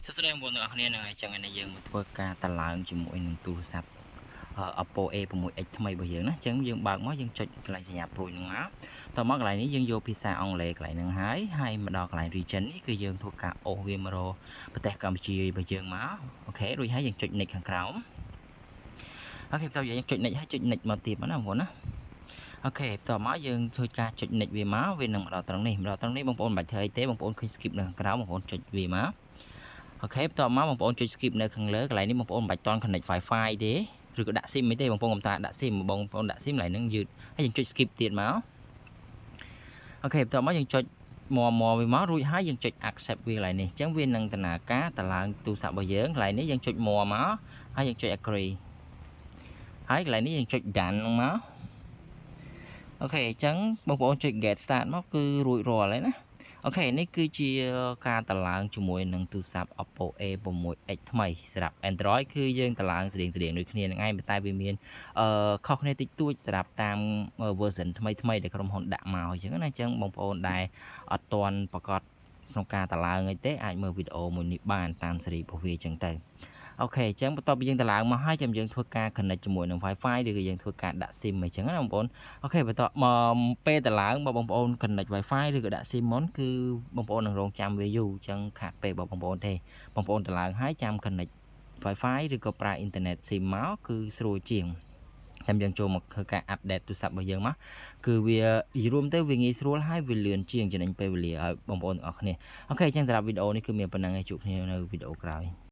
សួស្តីបងប្អូនទាំងអស់គ្នានឹងហើយចឹងឯនេះយើងមកធ្វើការតឡើងជាមួយនឹងទូរស័ព្ទOppo A6X ថ្មីរបស់យើងណាចឹងយើងបើកមកយើងចុចកន្លែងសញ្ញាព្រួយនឹងមកតមកកន្លែងនេះយើងយកភាសាអង់គ្លេសកន្លែងហ្នឹងហើយមកដល់កន្លែង region នេះគឺយើងធ្វើការអូសវាមករកប្រទេសកម្ពុជារបស់យើងមកអូខេរួចហើយយើងចុច next ខាងក្រោមអូខេបន្តយើងចុច next ហើយចុច next មកទៀតមកណាបងប្អូនណាអូខេបន្តមកយើងធ្វើការចុច next វាមកវានឹងមកដល់ត្រង់នេះបងប្អូនមិនបាច់ធ្វើអីទេបងប្អូនឃើញ skip នៅខាងក្រោមបងប្អូនចុចវាមកអូខេបន្ទាប់មកបងប្អូនចុច skip នៅខាងលើកន្លែងនេះបងប្អូនមិនបាច់តន់ connect Wi-Fi ទេឬក៏ដាក់ SIM អីទេបងប្អូនកុំតាដាក់ SIM បងប្អូនដាក់ SIM កន្លែងហ្នឹងយឺតហើយយើងចុច skip ទៀតមកអូខេបន្ទាប់មកយើងចុចមកវាមករួចហើយយើងចុច accept វាកន្លែងនេះអញ្ចឹងវានឹងដំណើរការតឡើងទូរស័ព្ទរបស់យើងកន្លែងនេះយើងចុចមកហើយយើងចុច agree ហើយកន្លែងនេះយើងចុច done ហ្នឹងមកអូខេអញ្ចឹងបងប្អូនចុច get start មកគឺរួចរាល់ហើយណាអូខេនេះគឺជាការតឡើងជាមួយនឹងទូរស័ព្ទ Oppo A6X ថ្មីសម្រាប់ Android គឺយើងតឡើងស្រៀងដូចគ្នានឹងឯងប៉ុន្តែវាមានខុសគ្នាតិចតួចសម្រាប់តាម version ថ្មីដែលក្រុមហ៊ុនដាក់មកអញ្ចឹងណាអញ្ចឹងបងប្អូនដែលអត់ទាន់ប្រកាសក្នុងការតឡើងអីទេអាចមើលវីដេអូមួយនេះបានតាមសេរីរបស់វាអញ្ចឹងទៅអូខេអញ្ចឹងបន្ទាប់ពីយើងតឡើងមកហើយចាំយើងធ្វើការ connect ជាមួយនឹង Wi-Fi ឬក៏យើងធ្វើការដាក់ SIM អញ្ចឹងណាបងប្អូនអូខេបន្ទាប់មកពេលតឡើងបើបងប្អូន connect Wi-Fi ឬក៏ដាក់ SIM មុនគឺបងប្អូននឹងរងចាំវាយូរអញ្ចឹងខាតពេលរបស់បងប្អូនទេបងប្អូនតឡើងហើយចាំ connect Wi-Fi ឬក៏ប្រើ internet SIM មកគឺស្រួលជាងចាំយើងចូលមកធ្វើការ update ទូរស័ព្ទរបស់យើងមកគឺវារួមទៅវាងាយស្រួលហើយវាលឿនជាងចំណេញពេលវេលាឲ្យបងប្អូនទាំងអស់គ្នាអូខេអញ្ចឹងសម្រាប់វីដេអូនេះគឺមានប៉ុណ្្នឹងឯងជួបគ្នានៅវីដេអូក្រោយ